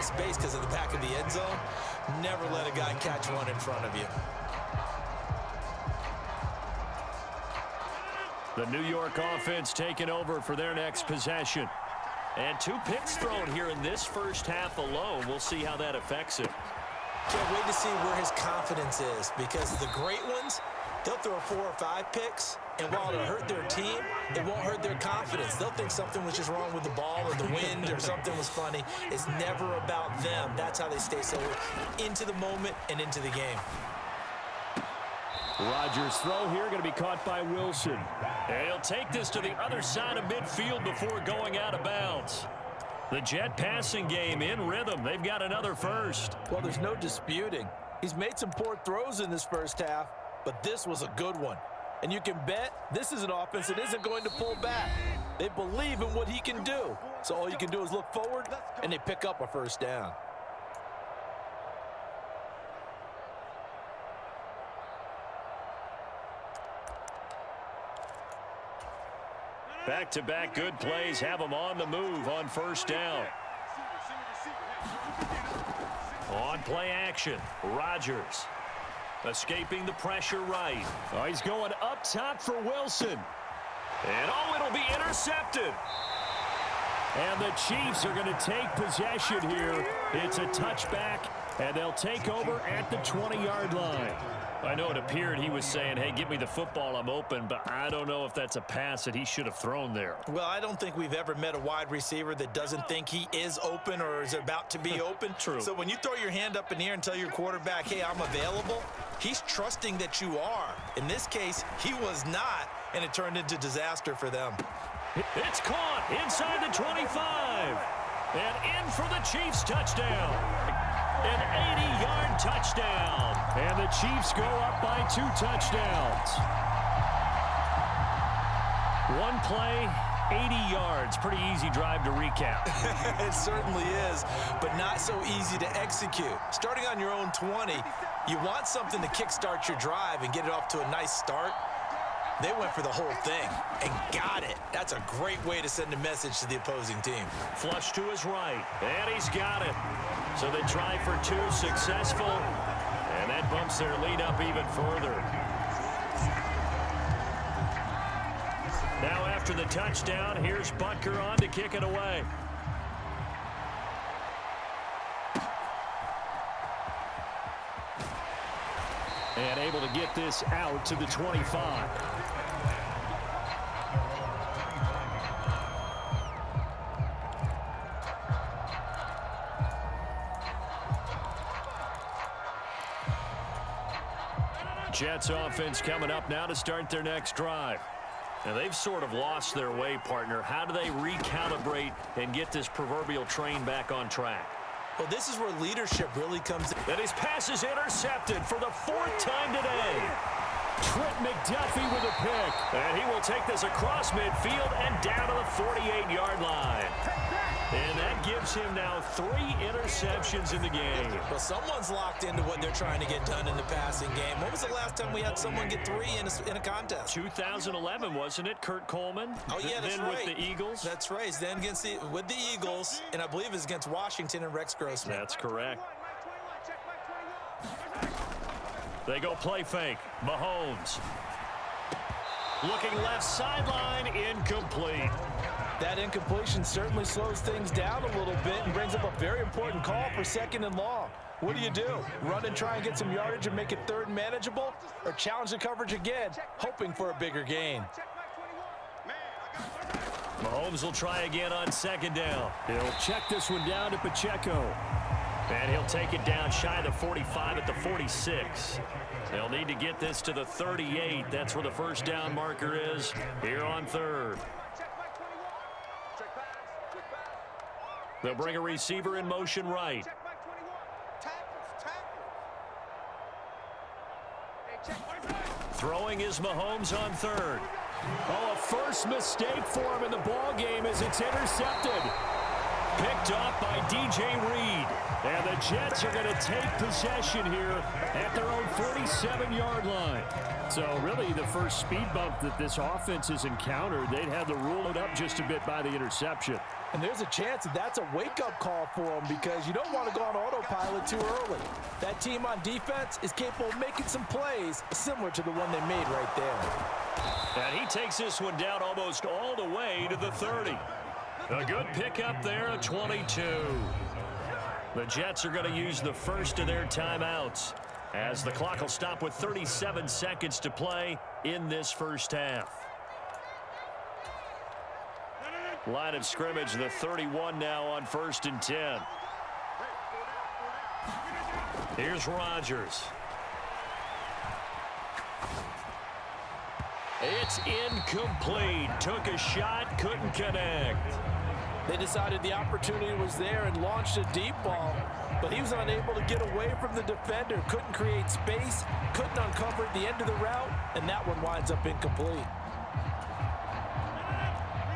space because of the back of the end zone. Never let a guy catch one in front of you. The New York offense taking over for their next possession. And 2 picks thrown here in this first half alone. We'll see how that affects him. Can't wait to see where his confidence is, because the great ones, they'll throw 4 or 5 picks, and while it'll hurt their team, it won't hurt their confidence. They'll think something was just wrong with the ball or the wind or something was funny. It's never about them. That's how they stay so into the moment and into the game. Rodgers' throw here going to be caught by Wilson. And he'll take this to the other side of midfield before going out of bounds. The Jet passing game in rhythm. They've got another first. Well, there's no disputing. He's made some poor throws in this first half, but this was a good one. And you can bet this is an offense that isn't going to pull back. They believe in what he can do. So all you can do is look forward, and they pick up a first down. Back-to-back good plays have them on the move on first down. On play action, Rodgers. Escaping the pressure right. Oh, he's going up top for Wilson. And oh, it'll be intercepted. And the Chiefs are going to take possession here. It's a touchback, and they'll take over at the 20-yard line. I know it appeared he was saying, hey, give me the football, I'm open, but I don't know if that's a pass that he should have thrown there. Well, I don't think we've ever met a wide receiver that doesn't think he is open or is about to be open. True. So when you throw your hand up in the air and tell your quarterback, hey, I'm available, he's trusting that you are. In this case, he was not, and it turned into disaster for them. It's caught inside the 25. And in for the Chiefs touchdown. An 80-yard touchdown. And the Chiefs go up by 2 touchdowns. One play, 80 yards. Pretty easy drive to recap. It certainly is, but not so easy to execute. Starting on your own 20, you want something to kickstart your drive and get it off to a nice start. They went for the whole thing and got it. That's a great way to send a message to the opposing team. Flush to his right, and he's got it. So they try for 2, successful, and that bumps their lead up even further. Now after the touchdown, here's Butker on to kick it away. And able to get this out to the 25. Jets offense coming up now to start their next drive. And they've sort of lost their way, partner. How do they recalibrate and get this proverbial train back on track? Well, this is where leadership really comes in. And his pass is intercepted for the 4th time today. Trent McDuffie with a pick. And he will take this across midfield and down to the 48-yard line. And that gives him now 3 interceptions in the game. Well, someone's locked into what they're trying to get done in the passing game. When was the last time we had someone get 3 in a contest? 2011, wasn't it? Kurt Coleman. Oh, yeah, that's then right. with the Eagles. That's right. Then with the Eagles, and I believe it's against Washington and Rex Grossman. That's correct. They go play fake. Mahomes. Looking left sideline, incomplete. That incompletion certainly slows things down a little bit and brings up a very important call for 2nd and long. What do? Run and try and get some yardage and make it 3rd and manageable? Or challenge the coverage again, hoping for a bigger gain? Mahomes will try again on 2nd down. He'll check this one down to Pacheco. And he'll take it down shy of the 45 at the 46. They'll need to get this to the 38. That's where the first down marker is here on 3rd. They'll bring a receiver in motion right. Throwing is Mahomes on 3rd. Oh, a first mistake for him in the ball game as it's intercepted. Picked off by DJ Reed. And the Jets are going to take possession here at their own 47-yard line. So really the first speed bump that this offense has encountered, they'd have to rule it up just a bit by the interception. And there's a chance that that's a wake-up call for them because you don't want to go on autopilot too early. That team on defense is capable of making some plays similar to the one they made right there. And he takes this one down almost all the way to the 30. A good pickup there at 22. The Jets are going to use the first of their timeouts as the clock will stop with 37 seconds to play in this first half. Line of scrimmage, the 31 now on 1st and 10. Here's Rodgers. It's incomplete. Took a shot, couldn't connect. They decided the opportunity was there and launched a deep ball, but he was unable to get away from the defender, couldn't create space, couldn't uncover at the end of the route, and that one winds up incomplete.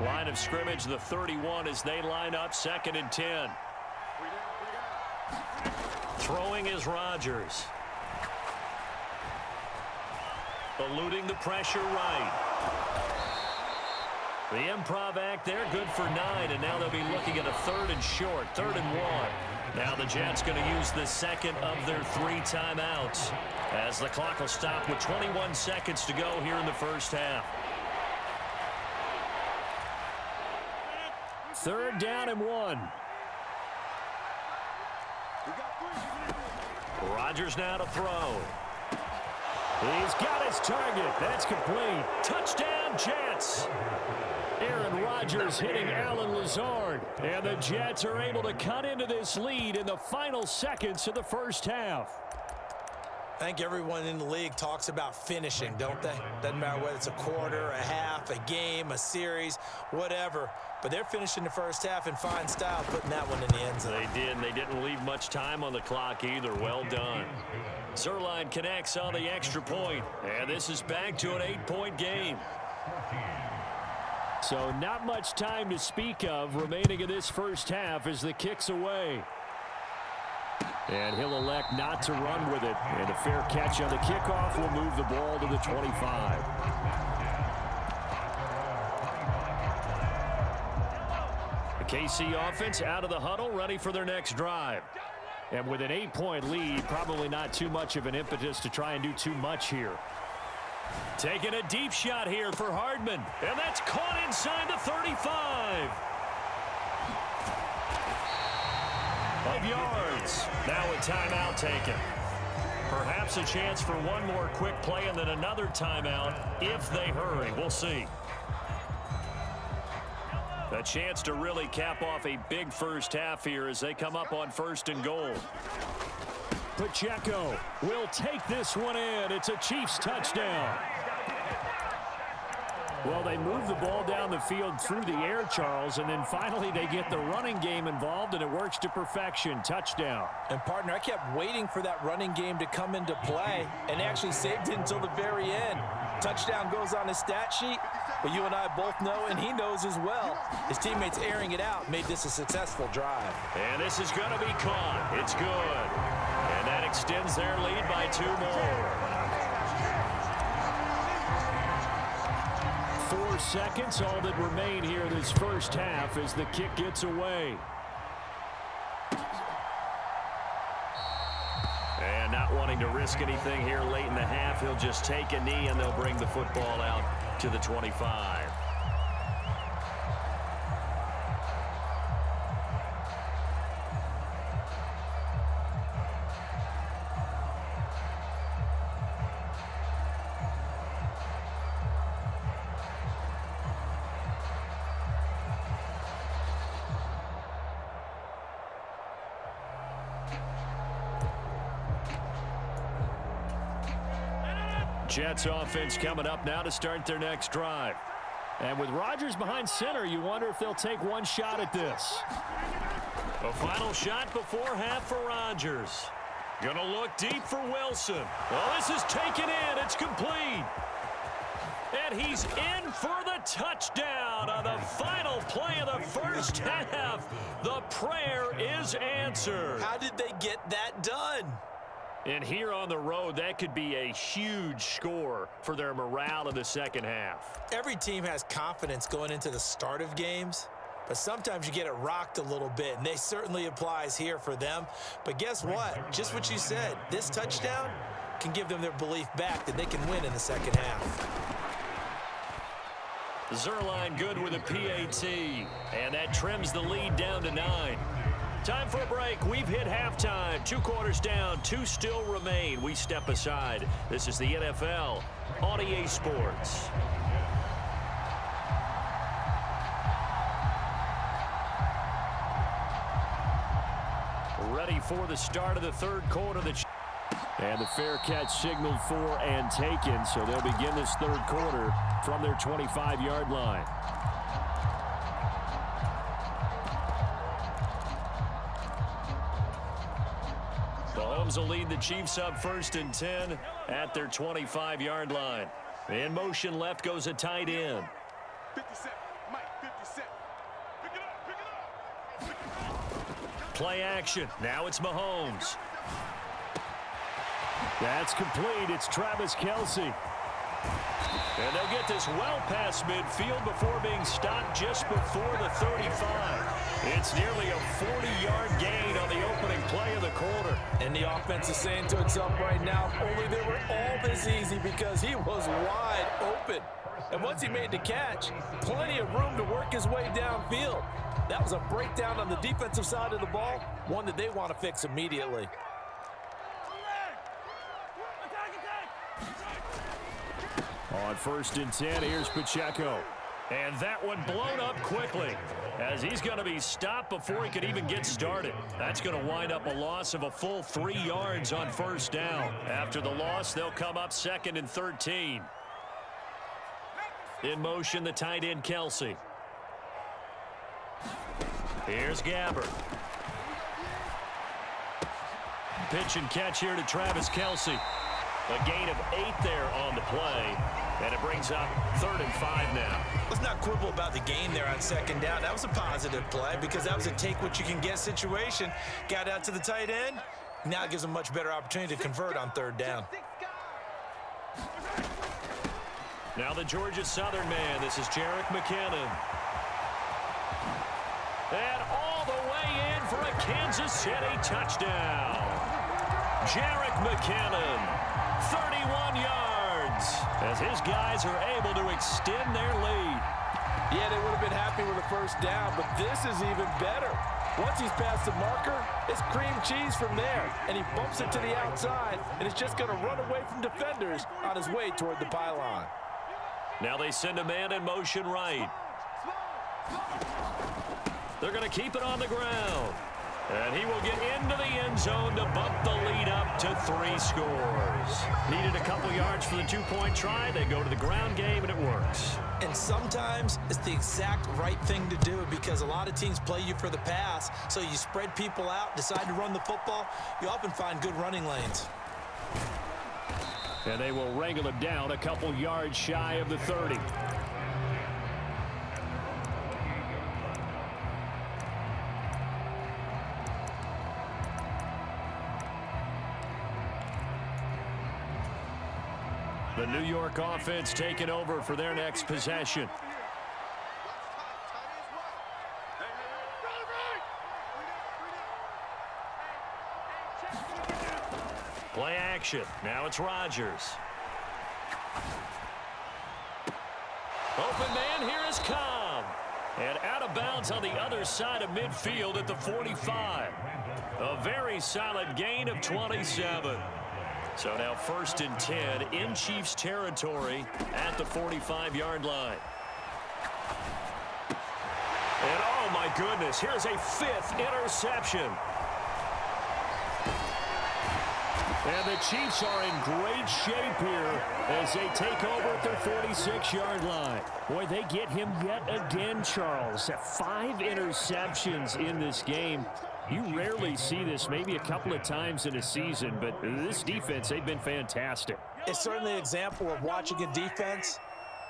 Line of scrimmage, the 31 as they line up 2nd and 10. Throwing is Rodgers. Eluding the pressure right. The improv act there, good for 9, and now they'll be looking at a 3rd and short, 3rd and 1. Now the Jets going to use the second of their 3 timeouts as the clock will stop with 21 seconds to go here in the first half. 3rd down and 1. Rodgers now to throw. He's got his target. That's complete. Touchdown, Jets. Aaron Rodgers hitting Allen Lazard. And the Jets are able to cut into this lead in the final seconds of the first half. I think everyone in the league talks about finishing, don't they? Doesn't matter whether it's a quarter, a half, a game, a series, whatever. But they're finishing the first half in fine style, putting that one in the end zone. They did, and they didn't leave much time on the clock either. Well done. Zerline connects on the extra point, and this is back to an 8-point game. So not much time to speak of remaining in this first half as the kick's away. And he'll elect not to run with it. And a fair catch on the kickoff will move the ball to the 25. The KC offense out of the huddle, ready for their next drive. And with an 8-point lead, probably not too much of an impetus to try and do too much here. Taking a deep shot here for Hardman. And that's caught inside the 35. 5 yards. Now a timeout taken. Perhaps a chance for one more quick play and then another timeout if they hurry. We'll see. A chance to really cap off a big first half here as they come up on 1st and goal. Pacheco will take this one in. It's a Chiefs touchdown. Well, they move the ball down the field through the air, Charles, and then finally they get the running game involved, and it works to perfection. Touchdown. And, partner, I kept waiting for that running game to come into play and actually saved it until the very end. Touchdown goes on his stat sheet, but you and I both know, and he knows as well, his teammates airing it out made this a successful drive. And this is going to be caught. It's good. And that extends their lead by 2 more. 4 seconds, all that remain here this first half as the kick gets away. And not wanting to risk anything here late in the half, he'll just take a knee and they'll bring the football out to the 25. Jets offense coming up now to start their next drive. And with Rodgers behind center, you wonder if they'll take one shot at this. A final shot before half for Rodgers. Gonna look deep for Wilson. Well, this is taken in. It's complete. And he's in for the touchdown on the final play of the first half. The prayer is answered. How did they get that done? And here on the road, that could be a huge score for their morale in the second half. Every team has confidence going into the start of games, but sometimes you get it rocked a little bit, and they certainly applies here for them. But guess what? Just what you said, this touchdown can give them their belief back that they can win in the second half. Zerline good with a PAT, and that trims the lead down to 9. Time for a break. We've hit halftime. 2 quarters down, 2 still remain. We step aside. This is the NFL on EA Sports. Ready for the start of the third quarter. And the fair catch signaled for and taken, so they'll begin this third quarter from their 25-yard line. Mahomes will lead the Chiefs up 1st and 10 at their 25-yard line. In motion left goes a tight end. 57, Mike, 57. Pick it up. Play action. Now it's Mahomes. That's complete. It's Travis Kelce. And they'll get this well past midfield before being stopped just before the 35. It's nearly a 40-yard gain on the opening play of the quarter. And the offense is saying to itself right now, only they were all this easy because he was wide open. And once he made the catch, plenty of room to work his way downfield. That was a breakdown on the defensive side of the ball, one that they want to fix immediately. On 1st and 10, here's Pacheco. And that one blown up quickly as he's going to be stopped before he could even get started. That's going to wind up a loss of a full 3 yards on 1st down. After the loss, they'll come up 2nd and 13. In motion, the tight end, Kelce. Here's Gabbert. Pitch and catch here to Travis Kelce. A gain of 8 there on the play. And it brings up 3rd and 5 now. Let's not quibble about the gain there on 2nd down. That was a positive play because that was a take-what-you-can-get situation. Got out to the tight end. Now it gives them a much better opportunity to convert on 3rd down. Now the Georgia Southern man. This is Jerick McKinnon. And all the way in for a Kansas City touchdown. Jerick McKinnon, 31 yards. As his guys are able to extend their lead. Yeah, they would have been happy with a 1st down, but this is even better. Once he's past the marker, it's cream cheese from there, and he bumps it to the outside, and it's just going to run away from defenders on his way toward the pylon. Now they send a man in motion right. They're going to keep it on the ground. And he will get into the end zone to bump the lead up to 3 scores. Needed a couple yards for the 2-point try. They go to the ground game, and it works. And sometimes it's the exact right thing to do because a lot of teams play you for the pass. So you spread people out, decide to run the football. You often find good running lanes. And they will wrangle him down a couple yards shy of the 30. The New York offense taking over for their next possession. Play action. Now it's Rodgers. Open man, here is Cobb. And out of bounds on the other side of midfield at the 45. A very solid gain of 27. So now 1st and 10 in Chiefs territory at the 45-yard line. And oh my goodness, here's a 5th interception. And the Chiefs are in great shape here as they take over at their 46-yard line. Boy, they get him yet again, Charles. 5 interceptions in this game. You rarely see this, maybe a couple of times in a season, but this defense, they've been fantastic. It's certainly an example of watching a defense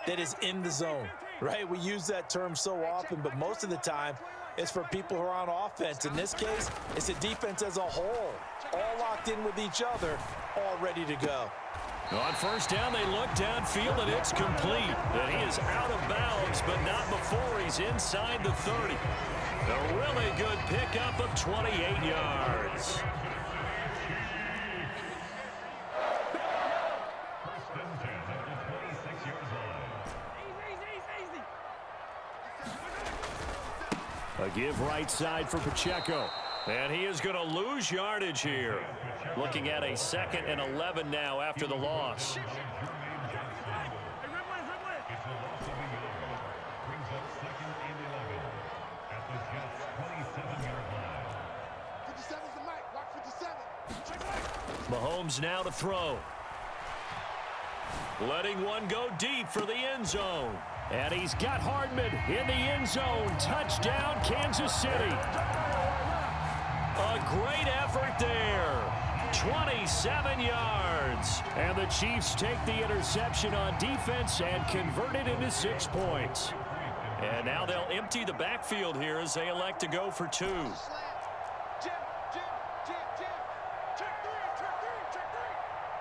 that is in the zone, right? We use that term so often, but most of the time it's for people who are on offense. In this case, it's a defense as a whole, all locked in with each other, all ready to go. On first down, they look downfield, and it's complete. And he is out of bounds, but not before he's inside the 30. A really good pickup of 28 yards. A give right side for Pacheco. And he is going to lose yardage here. Looking at a 2nd and 11 now after the loss. Mahomes now to throw. Letting one go deep for the end zone. And he's got Hardman in the end zone. Touchdown, Kansas City. A great effort there. 27 yards. And the Chiefs take the interception on defense and convert it into 6 points. And now they'll empty the backfield here as they elect to go for 2.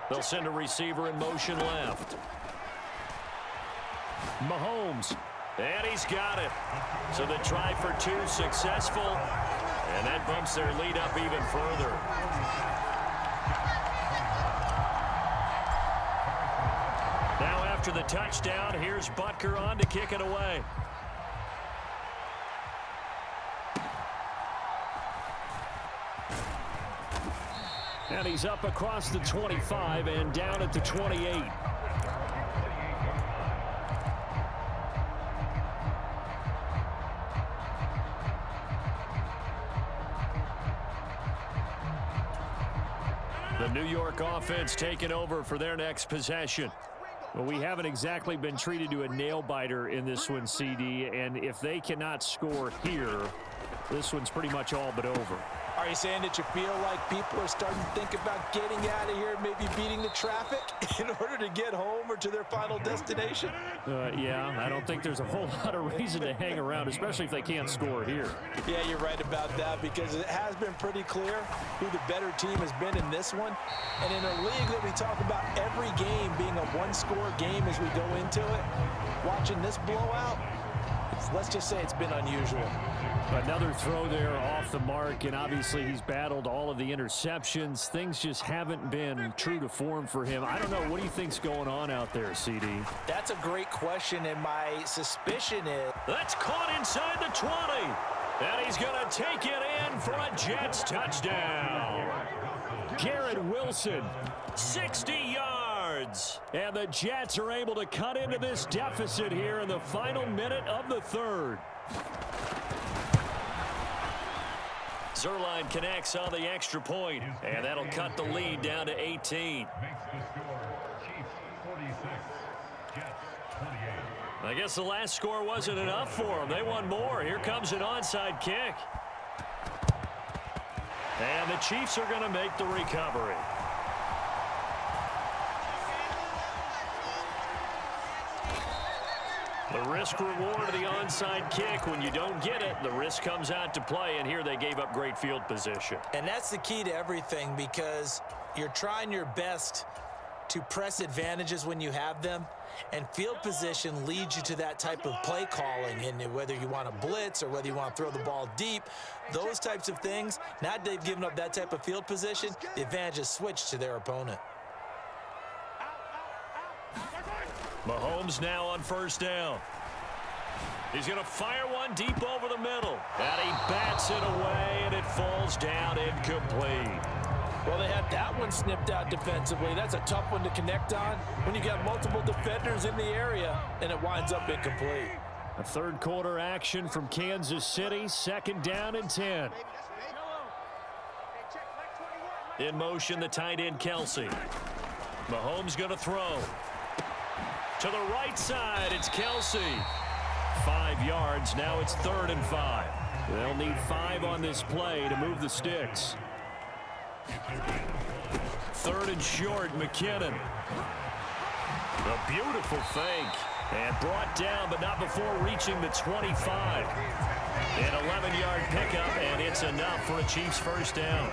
They'll send a receiver in motion left. Mahomes. And he's got it. So the try for 2 successful. And that bumps their lead up even further. Now after the touchdown, here's Butker on to kick it away. And he's up across the 25 and down at the 28. The New York offense taking over for their next possession. Well, we haven't exactly been treated to a nail-biter in this one, CD, and if they cannot score here, this one's pretty much all but over. Are you saying that you feel like people are starting to think about getting out of here, maybe beating the traffic in order to get home or to their final destination? Yeah, I don't think there's a whole lot of reason to hang around, especially if they can't score here. Yeah, you're right about that, because it has been pretty clear who the better team has been in this one. And in a league that we talk about every game being a one-score game as we go into it, watching this blowout, let's just say it's been unusual. Another throw there off the mark, and obviously he's battled all of the interceptions. Things just haven't been true to form for him. I don't know. What do you think's going on out there, CD? That's a great question, and my suspicion is... That's caught inside the 20. And he's going to take it in for a Jets touchdown. Garrett Wilson, 60 yards. And the Jets are able to cut into this deficit here in the final minute of the 3rd. Zerline connects on the extra point, and that'll cut the lead down to 18. I guess the last score wasn't enough for them. They won more. Here comes an onside kick. And the Chiefs are going to make the recovery. The risk-reward of the onside kick. When you don't get it, the risk comes out to play, and here they gave up great field position. And that's the key to everything, because you're trying your best to press advantages when you have them, and field position leads you to that type of play calling. And whether you want to blitz or whether you want to throw the ball deep, those types of things, now that they've given up that type of field position, the advantage is switched to their opponent. Mahomes now on first down. He's going to fire one deep over the middle. And he bats it away, and it falls down incomplete. Well, they had that one snipped out defensively. That's a tough one to connect on when you got multiple defenders in the area, and it winds up incomplete. A third quarter action from Kansas City, 2nd down and 10. In motion, the tight end, Kelsey. Mahomes going to throw. To the right side, it's Kelsey. 5 yards, now it's 3rd and 5. They'll need 5 on this play to move the sticks. 3rd and short, McKinnon. A beautiful fake. And brought down, but not before reaching the 25. An 11-yard pickup, and it's enough for a Chiefs first down.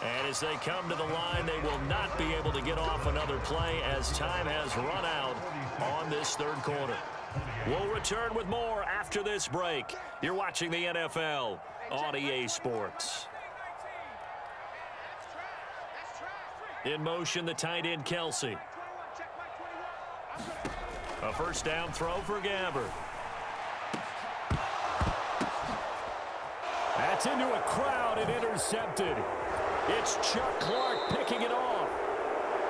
And as they come to the line, they will not be able to get off another play as time has run out on this third quarter. We'll return with more after this break. You're watching the NFL on EA Sports. In motion, the tight end, Kelsey. A first down throw for Gabbert. That's into a crowd and intercepted. It's Chuck Clark picking it off.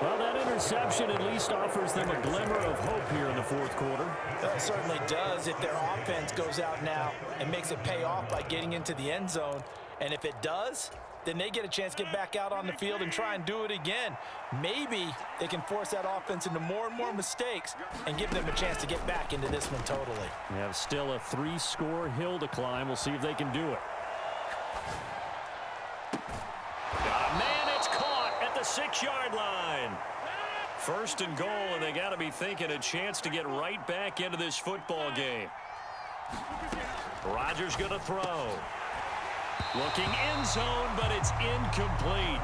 Well, that interception at least offers them a glimmer of hope here in the fourth quarter. It certainly does if their offense goes out now and makes it pay off by getting into the end zone. And if it does, then they get a chance to get back out on the field and try and do it again. Maybe they can force that offense into more and more mistakes and give them a chance to get back into this one totally. We have still a 3-score hill to climb. We'll see if they can do it. Got a man, it's caught at the 6-yard line. First and goal, and they got to be thinking a chance to get right back into this football game. Rodgers going to throw. Looking end zone, but it's incomplete.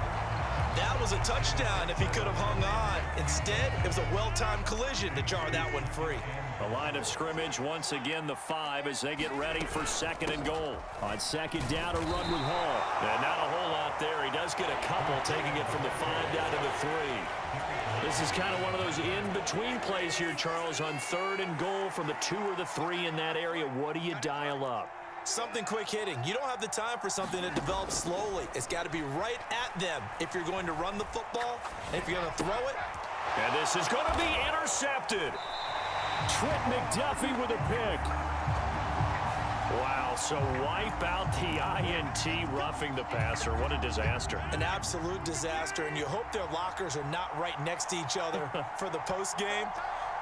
That was a touchdown if he could have hung on. Instead, it was a well-timed collision to jar that one free. The line of scrimmage, once again, the 5 as they get ready for second and goal. On second down, a run with Hall. And not a whole lot there. He does get a couple, taking it from the 5 down to the 3. This is kind of one of those in-between plays here, Charles, on third and goal from the 2 or the 3 in that area. What do you dial up? Something quick hitting. You don't have the time for something that develops slowly. It's got to be right at them if you're going to run the football, and if you're going to throw it. And this is going to be intercepted. Trent McDuffie with a pick. Wow, so wipe out the INT, roughing the passer. What a disaster. An absolute disaster, and you hope their lockers are not right next to each other for the post game.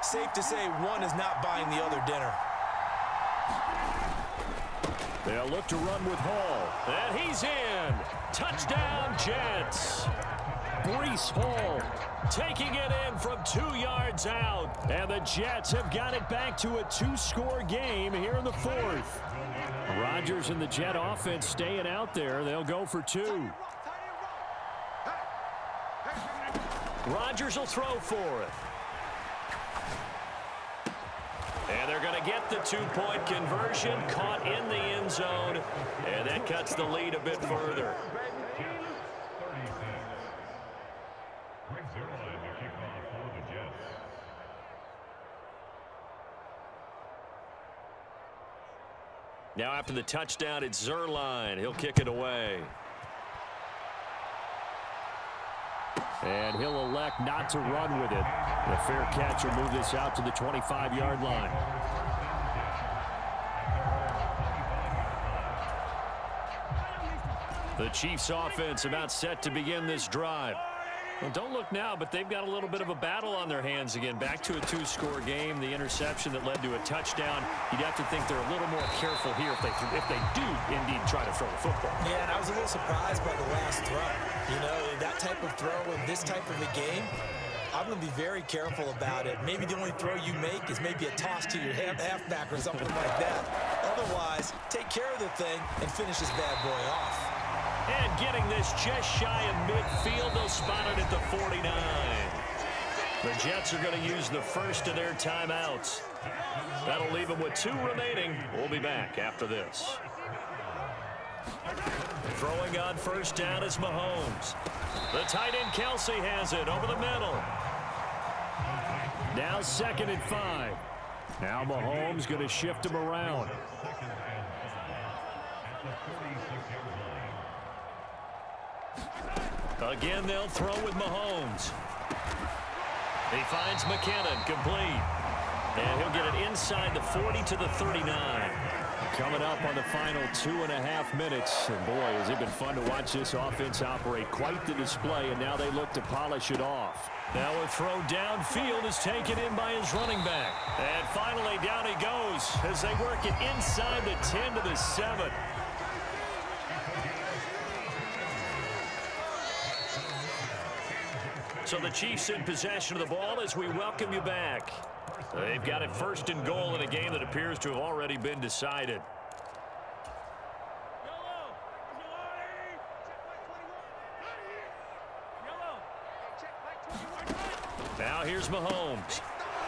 Safe to say one is not buying the other dinner. They'll look to run with Hall. And he's in. Touchdown, Jets. Breece Hall taking it in from 2 yards out. And the Jets have got it back to a 2-score game here in the fourth. Rodgers and the Jet offense staying out there. They'll go for 2. Rodgers will throw for it. And they're going to get the 2-point conversion, caught in the end zone, and that cuts the lead a bit further. Now after the touchdown, it's Zerline. He'll kick it away. And he'll elect not to run with it. The fair catch will move this out to the 25-yard line. The Chiefs offense about set to begin this drive. Well, don't look now, but they've got a little bit of a battle on their hands again. Back to a 2-score game. The interception that led to a touchdown. You'd have to think they're a little more careful here if they do indeed try to throw the football. Yeah, and I was a little surprised by the last throw. You know, that type of throw in this type of a game, I'm going to be very careful about it. Maybe the only throw you make is maybe a toss to your halfback or something like that. Otherwise, take care of the thing and finish this bad boy off. And getting this just shy of midfield, they'll spot it at the 49. The Jets are going to use the first of their timeouts. That'll leave them with 2 remaining. We'll be back after this. Throwing on first down is Mahomes. The tight end Kelsey has it over the middle. Now second and 5. Now Mahomes going to shift him around. Again, they'll throw with Mahomes. He finds McKinnon, complete. And he'll get it inside the 40 to the 39. Coming up on the final 2.5 minutes. And boy, has it been fun to watch this offense operate. Quite the display, and now they look to polish it off. Now a throw downfield is taken in by his running back. And finally, down he goes as they work it inside the 10 to the 7. So the Chiefs in possession of the ball as we welcome you back. They've got it 1st and goal in a game that appears to have already been decided. Now here's Mahomes.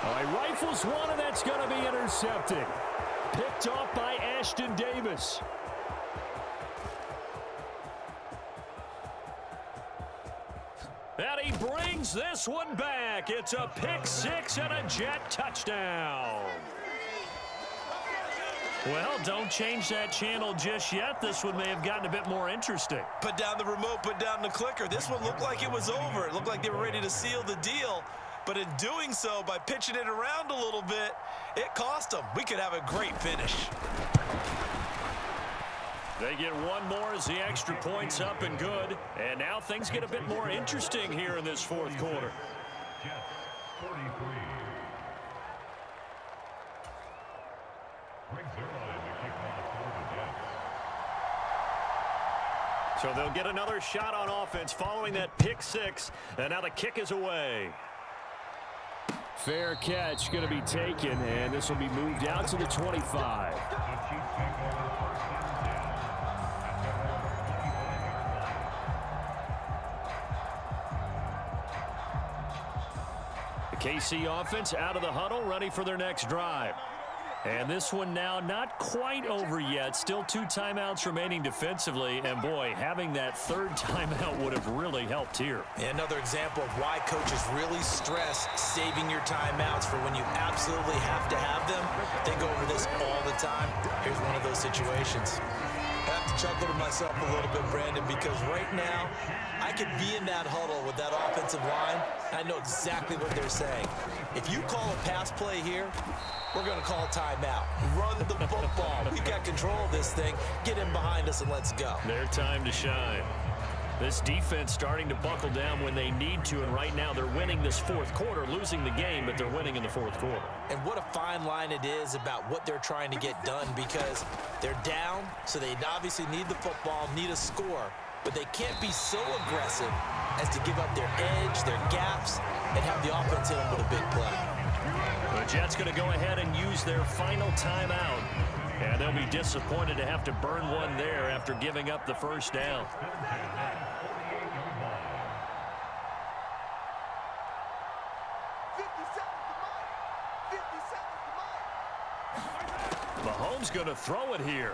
All right, rifles one, and that's going to be intercepted. Picked off by Ashton Davis. And he brings this one back. It's a pick six and a Jet touchdown. Well, don't change that channel just yet. This one may have gotten a bit more interesting. Put down the remote, put down the clicker. This one looked like it was over. It looked like they were ready to seal the deal. But in doing so, by pitching it around a little bit, it cost them. We could have a great finish. They get one more as the extra point's up and good. And now things get a bit more interesting here in this 4th quarter. So they'll get another shot on offense following that pick six. And now the kick is away. Fair catch going to be taken, and this will be moved out to the 25. The KC offense out of the huddle, ready for their next drive. And this one now not quite over yet. Still 2 timeouts remaining defensively. And, boy, having that 3rd timeout would have really helped here. Another example of why coaches really stress saving your timeouts for when you absolutely have to have them. They go over this all the time. Here's one of those situations. I have to chuckle to myself a little bit, Brandon, because right now I could be in that huddle with that offensive line. I know exactly what they're saying. If you call a pass play here, we're going to call a timeout. Run the football. We've got control of this thing. Get in behind us and let's go. Their time to shine. This defense starting to buckle down when they need to, and right now they're winning this 4th quarter, losing the game, but they're winning in the 4th quarter. And what a fine line it is about what they're trying to get done, because they're down, so they obviously need the football, need a score, but they can't be so aggressive as to give up their edge, their gaps, and have the offense hit them with a big play. The Jets going to go ahead and use their final timeout. And they'll be disappointed to have to burn one there after giving up the 1st down. Mahomes going to throw it here.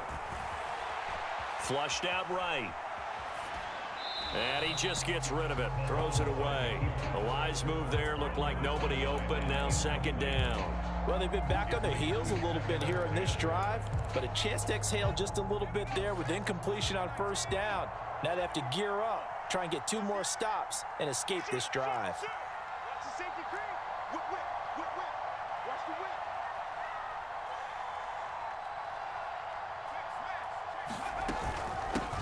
Flushed out right. And he just gets rid of it. Throws it away. A wise move there. Looked like nobody open. Now 2nd down. Well, they've been back on their heels a little bit here in this drive, but a chance to exhale just a little bit there with incompletion on 1st down. Now they have to gear up, try and get 2 more stops, and escape this drive.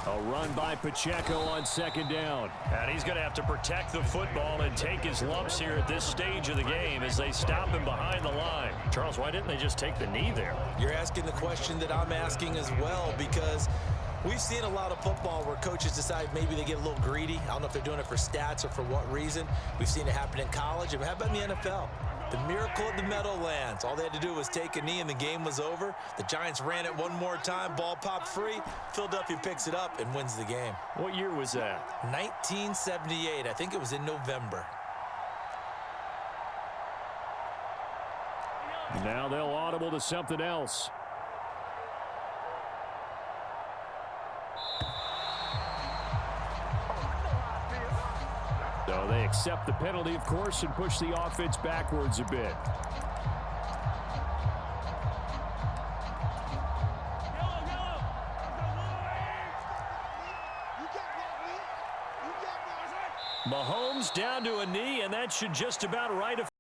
A run by Pacheco on 2nd down. And he's going to have to protect the football and take his lumps here at this stage of the game as they stop him behind the line. Charles, why didn't they just take the knee there? You're asking the question that I'm asking as well, because we've seen a lot of football where coaches decide maybe they get a little greedy. I don't know if they're doing it for stats or for what reason. We've seen it happen in college. And how about in the NFL? The miracle of the Meadowlands. All they had to do was take a knee and the game was over. The Giants ran it one more time. Ball popped free. Philadelphia picks it up and wins the game. What year was that? 1978. I think it was in November. Now they'll audible to something else. So they accept the penalty, of course, and push the offense backwards a bit. Mahomes down to a knee, and that should just about right.